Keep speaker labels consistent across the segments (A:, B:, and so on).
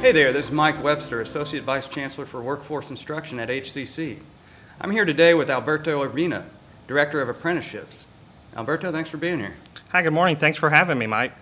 A: Hey there, this is Mike Webster, Associate Vice Chancellor for Workforce Instruction at HCC. I'm here today with Alberto Urbina, Director of Apprenticeships. Alberto, thanks for being here.
B: Hi, good morning. Thanks for having me, Mike.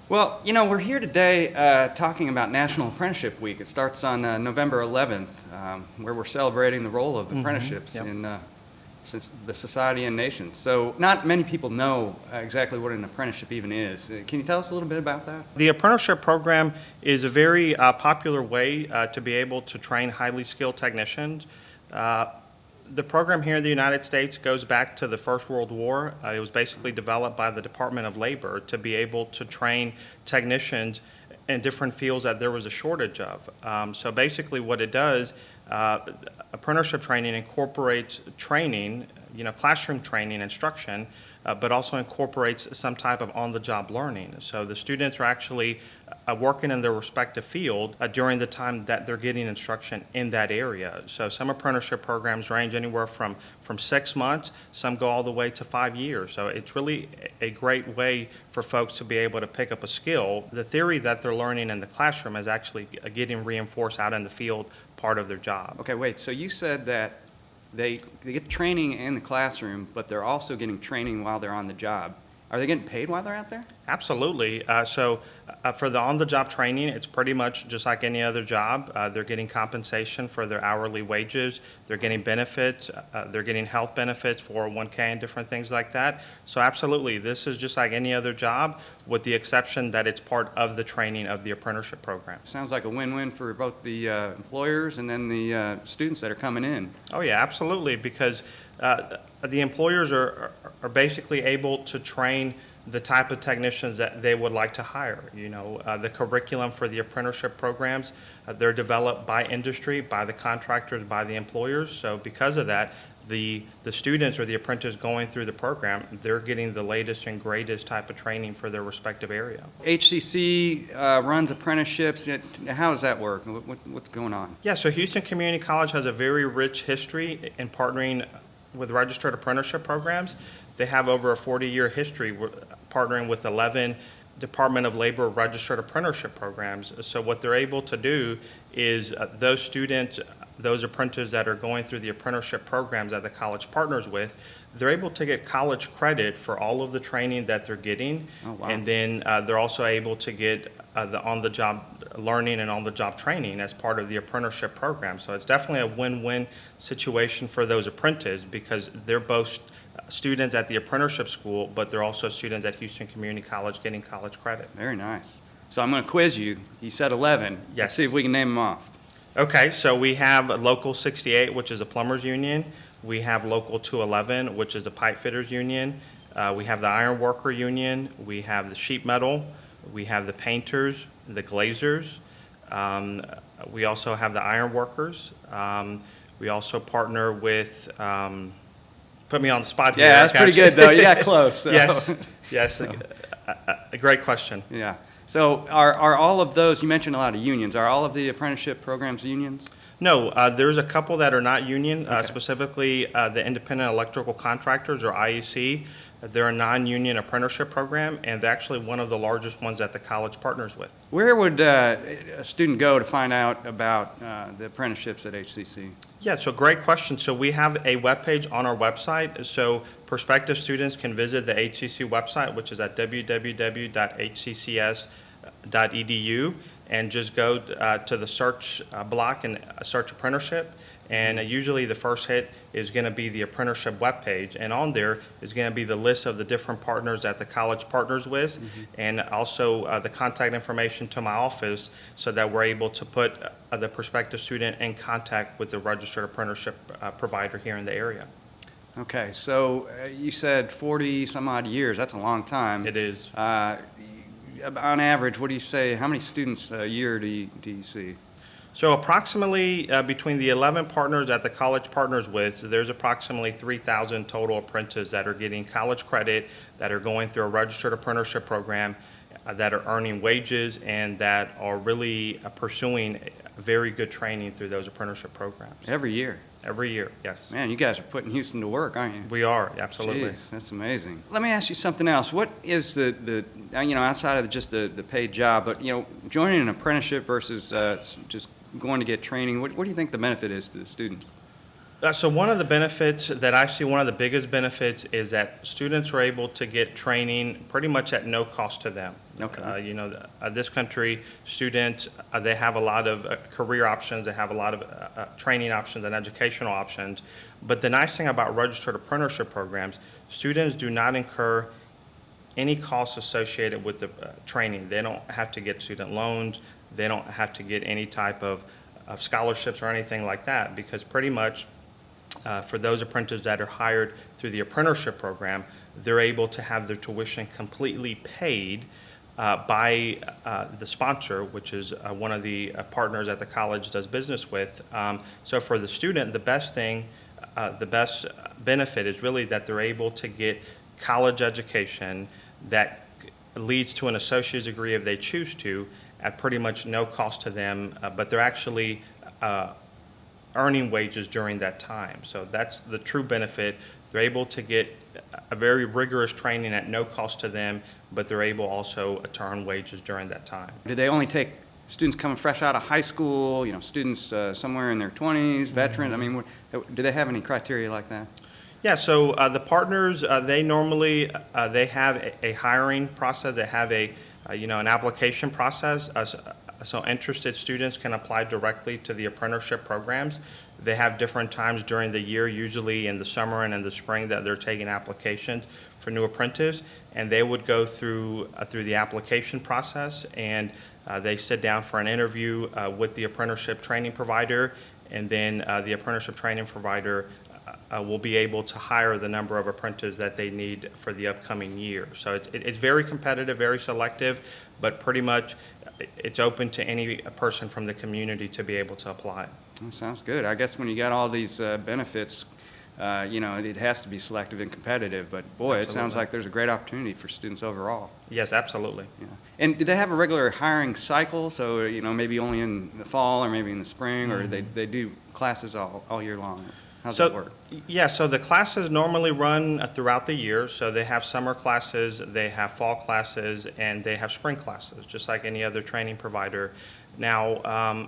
A: Well, you know, we're here today talking about National Apprenticeship Week. It starts on November 11th, where we're celebrating the role of apprenticeships in since the society and nation. So not many people know exactly what an apprenticeship even is. Can you tell us a little bit about that?
B: The apprenticeship program is a very popular way to be able to train highly skilled technicians. The program here in the United States goes back to the First World War. It was basically developed by the Department of Labor to be able to train technicians in different fields that there was a shortage of. So basically what it does, apprenticeship training incorporates training, classroom training, instruction, but also incorporates some type of on-the-job learning. So the students are actually working in their respective field during the time that they're getting instruction in that area. So some apprenticeship programs range anywhere from 6 months, some go all the way to 5 years. So it's really a great way for folks to be able to pick up a skill. The theory that they're learning in the classroom is actually getting reinforced out in the field, part of their job.
A: Okay, wait, so you said that they get training in the classroom, but they're also getting training while they're on the job. Are they getting paid while they're out there?
B: Absolutely. For the on-the-job training, it's pretty much just like any other job. They're getting compensation for their hourly wages. They're getting benefits. They're getting health benefits, 401k, and different things like that. So absolutely, this is just like any other job, with the exception that it's part of the training of the apprenticeship program.
A: Sounds like a win-win for both the employers and then the students that are coming in.
B: Oh yeah, absolutely, because the employers are basically able to train the type of technicians that they would like to hire. The curriculum for the apprenticeship programs, they're developed by industry, by the contractors, by the employers. So because of that, the students or the apprentices going through the program, they're getting the latest and greatest type of training for their respective area.
A: HCC runs apprenticeships. How does that work? What's going on?
B: Yeah, so Houston Community College has a very rich history in partnering with registered apprenticeship programs. They have over a 40-year history partnering with 11 Department of Labor registered apprenticeship programs. So what they're able to do is those students, those apprentices that are going through the apprenticeship programs that the college partners with, they're able to get college credit for all of the training that they're getting.
A: Oh, wow.
B: And then they're also able to get the on-the-job learning and on-the-job training as part of the apprenticeship program. So it's definitely a win-win situation for those apprentices, because they're both students at the apprenticeship school, but they're also students at Houston Community College getting college credit.
A: Very nice. So I'm going to quiz you. You said 11.
B: Yes.
A: Let's see if we can name them off.
B: Okay, so we have Local 68, which is a plumbers union. We have Local 211, which is a pipe fitters union. We have the iron worker union. We have the sheet metal. We have the painters, the glazers. We also have the iron workers. We also partner with, put me on the spot here.
A: Yeah, that's pretty good, though. You got close. So.
B: Yes, a great question.
A: Yeah. So are all of those, you mentioned a lot of unions, are all of the apprenticeship programs unions?
B: No, there's a couple that are not union,
A: Okay.
B: specifically the Independent Electrical Contractors, or IEC. They're a non-union apprenticeship program, and they're actually one of the largest ones that the college partners with.
A: Where would a student go to find out about the apprenticeships at HCC?
B: Yeah, so great question. So we have a webpage on our website. So prospective students can visit the HCC website, which is at www.hccs.edu, and just go to the search block and search apprenticeship. And usually the first hit is going to be the apprenticeship webpage, and on there is going to be the list of the different partners that the college partners with, and also the contact information to my office, so that we're able to put the prospective student in contact with the registered apprenticeship provider here in the area.
A: Okay, so you said 40 some odd years. That's a long time.
B: It is.
A: On average, what do you say, how many students a year do you see?
B: So approximately between the 11 partners that the college partners with, there's approximately 3,000 total apprentices that are getting college credit, that are going through a registered apprenticeship program, that are earning wages, and that are really pursuing very good training through those apprenticeship programs.
A: Every year?
B: Every year, yes.
A: Man, you guys are putting Houston to work, aren't you?
B: We are, absolutely.
A: Jeez, that's amazing. Let me ask you something else. What is the outside of just the paid job, but, joining an apprenticeship versus just going to get training, what do you think the benefit is to the student?
B: So one of the benefits that I see, one of the biggest benefits is that students are able to get training pretty much at no cost to them.
A: Okay.
B: This country, students, they have a lot of career options, they have a lot of training options and educational options. But the nice thing about registered apprenticeship programs, students do not incur any costs associated with the training. They don't have to get student loans, they don't have to get any type of scholarships or anything like that, because pretty much for those apprentices that are hired through the apprenticeship program, they're able to have their tuition completely paid by the sponsor, which is one of the partners that the college does business with. So for the student, the best benefit is really that they're able to get college education that leads to an associate's degree if they choose to, at pretty much no cost to them, but they're actually earning wages during that time. So that's the true benefit. They're able to get a very rigorous training at no cost to them, but they're able also to earn wages during that time.
A: Do they only take students coming fresh out of high school, students somewhere in their 20s, veterans? I mean, do they have any criteria like that?
B: Yeah, so the partners, they normally, they have a hiring process. They have an application process. So interested students can apply directly to the apprenticeship programs. They have different times during the year, usually in the summer and in the spring, that they're taking applications for new apprentices, and they would go through the application process, and they sit down for an interview with the apprenticeship training provider, and then the apprenticeship training provider will be able to hire the number of apprentices that they need for the upcoming year. So it's very competitive, very selective, but pretty much it's open to any person from the community to be able to apply.
A: Well, sounds good. I guess when you got all these benefits, it has to be selective and competitive, but boy,
B: Absolutely.
A: It sounds like there's a great opportunity for students overall.
B: Yes, absolutely.
A: Yeah. And do they have a regular hiring cycle? So, maybe only in the fall or maybe in the spring, or they do classes all year long? How's that work?
B: Yeah, so the classes normally run throughout the year. So they have summer classes, they have fall classes, and they have spring classes, just like any other training provider. Now,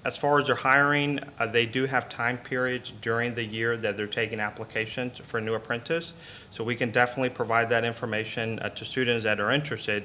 B: as far as their hiring, they do have time periods during the year that they're taking applications for new apprentices. So we can definitely provide that information to students that are interested,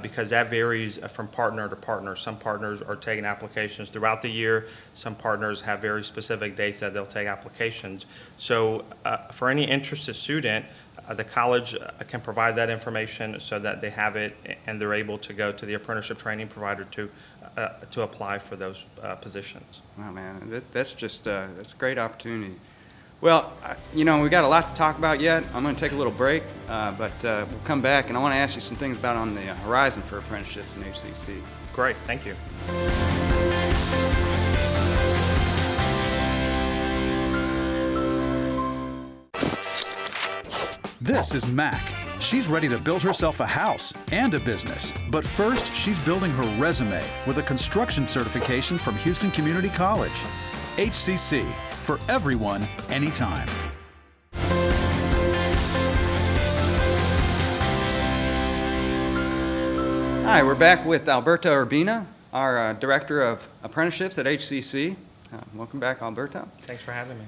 B: because that varies from partner to partner. Some partners are taking applications throughout the year. Some partners have very specific dates that they'll take applications. So for any interested student, the college can provide that information so that they have it and they're able to go to the apprenticeship training provider to apply for those positions.
A: Wow, man, that's a great opportunity. Well, we've got a lot to talk about yet. I'm going to take a little break, but we'll come back, and I want to ask you some things about on the horizon for apprenticeships in HCC.
B: Great, thank you.
C: This is Mac. She's ready to build herself a house and a business. But first, she's building her resume with a construction certification from Houston Community College. HCC, for everyone, anytime.
A: Hi, we're back with Alberto Urbina, our Director of Apprenticeships at HCC. Welcome back, Alberto.
B: Thanks for having me.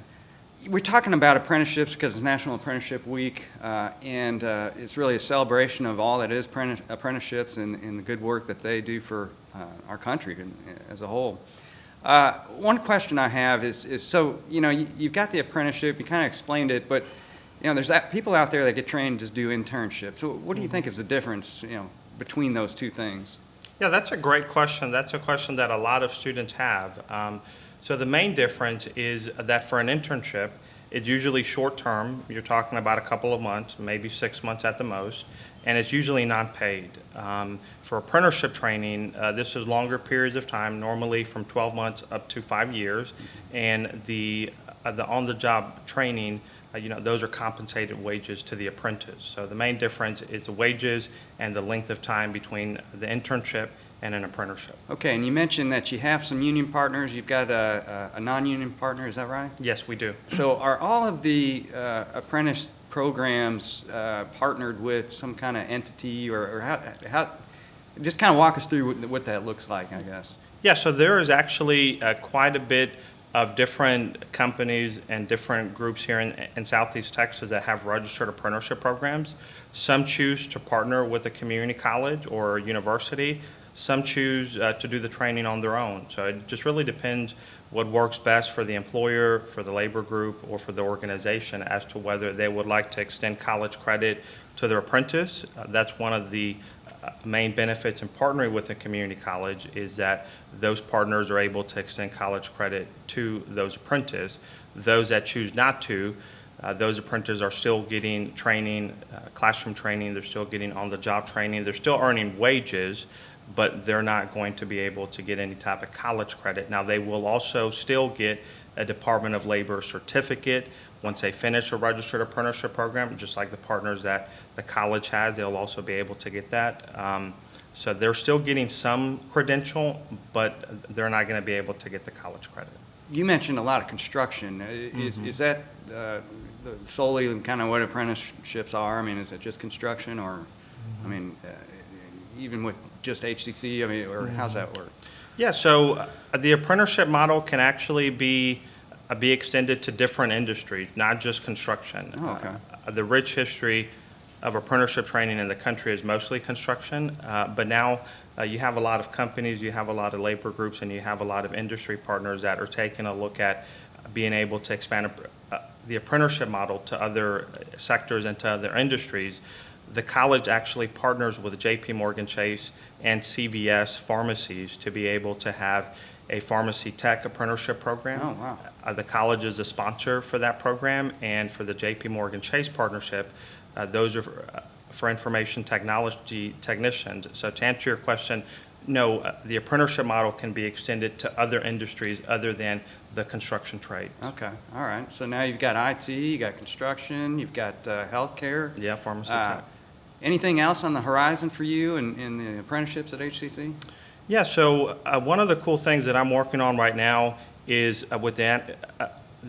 A: We're talking about apprenticeships because it's National Apprenticeship Week, and it's really a celebration of all that is apprenticeships and the good work that they do for our country as a whole. One question I have is so, you've got the apprenticeship, you kind of explained it, but, there's people out there that get trained to just do internships. So what do you think is the difference, between those two things?
B: Yeah, that's a great question. That's a question that a lot of students have. So the main difference is that for an internship, it's usually short-term. You're talking about a couple of months, maybe 6 months at the most, and it's usually non-paid. For apprenticeship training, this is longer periods of time, normally from 12 months up to 5 years, and the on-the-job training, those are compensated wages to the apprentice. So the main difference is the wages and the length of time between the internship and an apprenticeship.
A: Okay, and you mentioned that you have some union partners. You've got a non-union partner, is that right?
B: Yes, we do.
A: So are all of the apprentice programs partnered with some kind of entity, or how just kind of walk us through what that looks like, I guess.
B: Yeah, so there is actually quite a bit of different companies and different groups here in Southeast Texas that have registered apprenticeship programs. Some choose to partner with a community college or university. Some choose to do the training on their own. So it just really depends what works best for the employer, for the labor group, or for the organization as to whether they would like to extend college credit to their apprentice. That's one of the main benefits in partnering with a community college, is that those partners are able to extend college credit to those apprentices. Those that choose not to, those apprentices are still getting training, classroom training, they're still getting on-the-job training, they're still earning wages, but they're not going to be able to get any type of college credit. Now, they will also still get a Department of Labor certificate once they finish a registered apprenticeship program, just like the partners that the college has, they'll also be able to get that. So they're still getting some credential, but they're not going to be able to get the college credit.
A: You mentioned a lot of construction. Is that solely kind of what apprenticeships are? I mean, is it just construction, or, I mean, even with just HCC, I mean, or how's that work?
B: Yeah, so the apprenticeship model can actually be extended to different industries, not just construction.
A: Oh, okay.
B: The rich history of apprenticeship training in the country is mostly construction, but now you have a lot of companies, you have a lot of labor groups, and you have a lot of industry partners that are taking a look at being able to expand the apprenticeship model to other sectors and to other industries. The college actually partners with JP Morgan Chase and CVS pharmacies to be able to have a pharmacy tech apprenticeship program.
A: Oh, wow.
B: The college is a sponsor for that program, and for the JP Morgan Chase partnership, those are for information technology technicians. So to answer your question, no, the apprenticeship model can be extended to other industries other than the construction trade.
A: Okay, all right. So now you've got IT, you got construction, you've got healthcare.
B: Yeah, pharmacy tech.
A: Anything else on the horizon for you in the apprenticeships at HCC?
B: Yeah, so one of the cool things that I'm working on right now is with the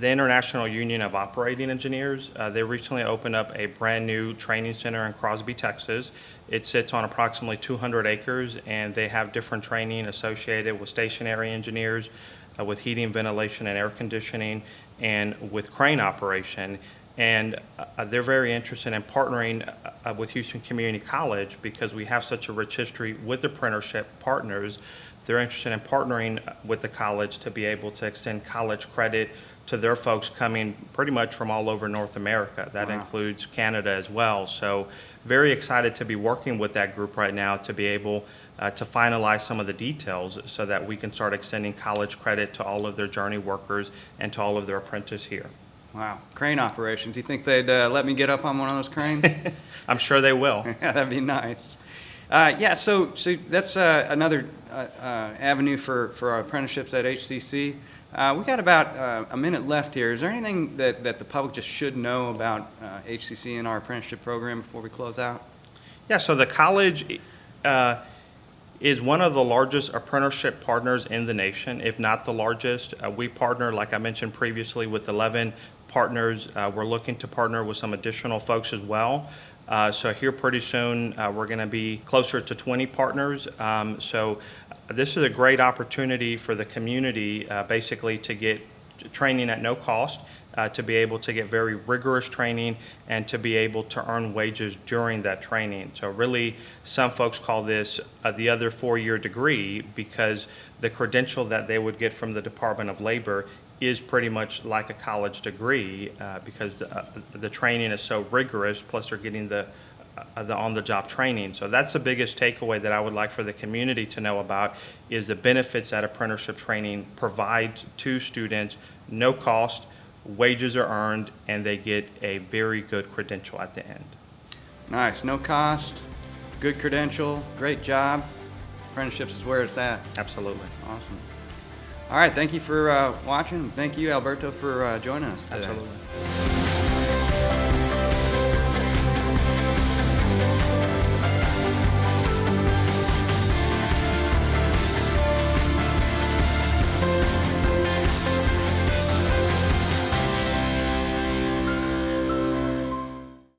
B: International Union of Operating Engineers. They recently opened up a brand new training center in Crosby, Texas. It sits on approximately 200 acres, and they have different training associated with stationary engineers, with heating, ventilation, and air conditioning, and with crane operation. And they're very interested in partnering with Houston Community College because we have such a rich history with apprenticeship partners. They're interested in partnering with the college to be able to extend college credit to their folks coming pretty much from all over North America. That
A: Wow.
B: includes Canada as well. So very excited to be working with that group right now to be able to finalize some of the details so that we can start extending college credit to all of their journey workers and to all of their apprentices here.
A: Wow, crane operations. You think they'd let me get up on one of those cranes?
B: I'm sure they will.
A: Yeah, that'd be nice. Yeah, so that's another avenue for our apprenticeships at HCC. We got about a minute left here. Is there anything that the public just should know about HCC and our apprenticeship program before we close out?
B: Yeah, so the college is one of the largest apprenticeship partners in the nation, if not the largest. We partner, like I mentioned previously, with 11 partners. We're looking to partner with some additional folks as well. So here pretty soon, we're going to be closer to 20 partners. So this is a great opportunity for the community, basically to get training at no cost, to be able to get very rigorous training and to be able to earn wages during that training. So really, some folks call this the other four-year degree because the credential that they would get from the Department of Labor is pretty much like a college degree because the training is so rigorous, plus they're getting the on-the-job training. So that's the biggest takeaway that I would like for the community to know about is the benefits that apprenticeship training provides to students, no cost, wages are earned, and they get a very good credential at the end.
A: Nice, no cost, good credential, great job. Apprenticeships is where it's at.
B: Absolutely.
A: Awesome. All right, thank you for watching. Thank you, Alberto, for joining us today.
B: Absolutely.